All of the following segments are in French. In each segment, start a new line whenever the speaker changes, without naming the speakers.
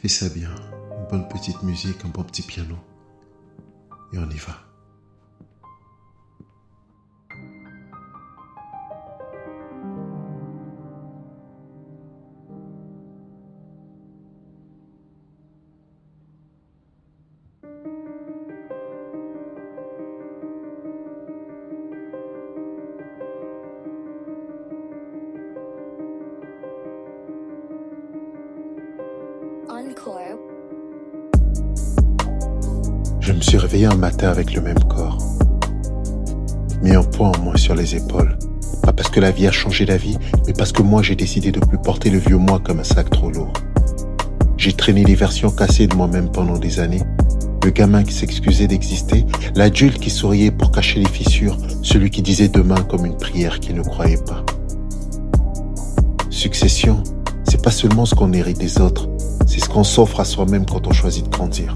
Fais ça bien. Une bonne petite musique, un bon petit piano. Et on y va.
Encore.
Je me suis réveillé un matin avec le même corps. Mis un poids en moins sur les épaules. Pas parce que la vie a changé la vie, mais parce que moi j'ai décidé de plus porter le vieux moi comme un sac trop lourd. J'ai traîné les versions cassées de moi-même pendant des années. Le gamin qui s'excusait d'exister, l'adulte qui souriait pour cacher les fissures, celui qui disait demain comme une prière qui ne croyait pas. Succession, c'est pas seulement ce qu'on hérite des autres, c'est ce qu'on s'offre à soi-même quand on choisit de grandir.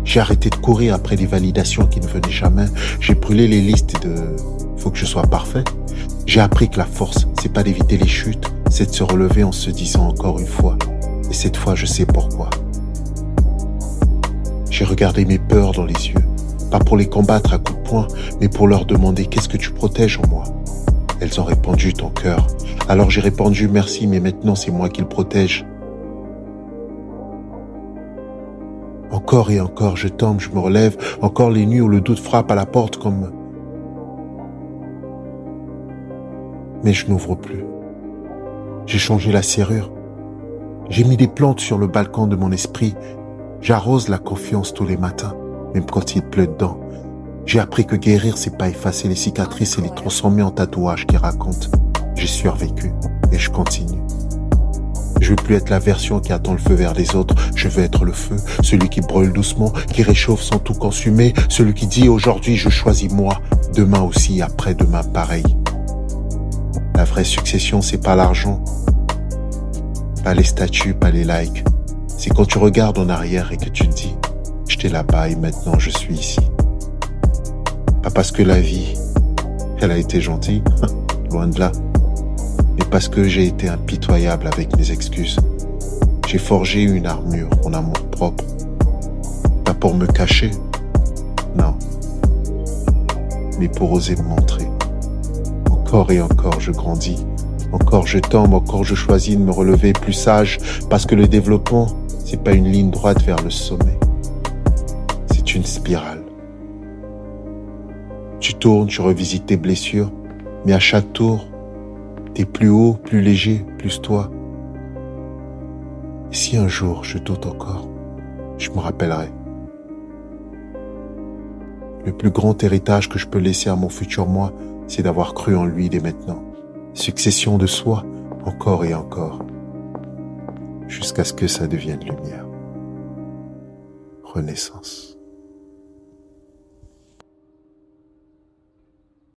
J'ai arrêté de courir après les validations qui ne venaient jamais. J'ai brûlé les listes de « faut que je sois parfait ». J'ai appris que la force, c'est pas d'éviter les chutes, c'est de se relever en se disant encore une fois. Et cette fois, je sais pourquoi. J'ai regardé mes peurs dans les yeux, pas pour les combattre à coups de poing, mais pour leur demander « qu'est-ce que tu protèges en moi ?» Elles ont répondu « ton cœur ». Alors j'ai répondu « merci, mais maintenant c'est moi qui le protège ». Encore et encore, je tombe, je me relève, encore les nuits où le doute frappe à la porte comme... Mais je n'ouvre plus. J'ai changé la serrure. J'ai mis des plantes sur le balcon de mon esprit. J'arrose la confiance tous les matins, même quand il pleut dedans. J'ai appris que guérir, c'est pas effacer les cicatrices et les transformer en tatouages qui racontent. J'ai survécu et je continue. Je veux plus être la version qui attend le feu vers les autres. Je veux être le feu, celui qui brûle doucement, qui réchauffe sans tout consumer, celui qui dit aujourd'hui je choisis moi, demain aussi, après-demain pareil. La vraie succession, c'est pas l'argent, pas les statuts, pas les likes. C'est quand tu regardes en arrière et que tu te dis j'étais là-bas et maintenant je suis ici. Pas parce que la vie, elle a été gentille, loin de là. Mais parce que j'ai été impitoyable avec mes excuses. J'ai forgé une armure, mon amour propre. Pas pour me cacher, non, mais pour oser me montrer. Encore et encore, je grandis. Encore je tombe, encore je choisis de me relever plus sage, parce que le développement, c'est pas une ligne droite vers le sommet. C'est une spirale. Tu tournes, tu revisites tes blessures, mais à chaque tour, t'es plus haut, plus léger, plus toi. Et si un jour je doute encore, je me rappellerai. Le plus grand héritage que je peux laisser à mon futur moi, c'est d'avoir cru en lui dès maintenant. Succession de soi, encore et encore, jusqu'à ce que ça devienne lumière. Renaissance.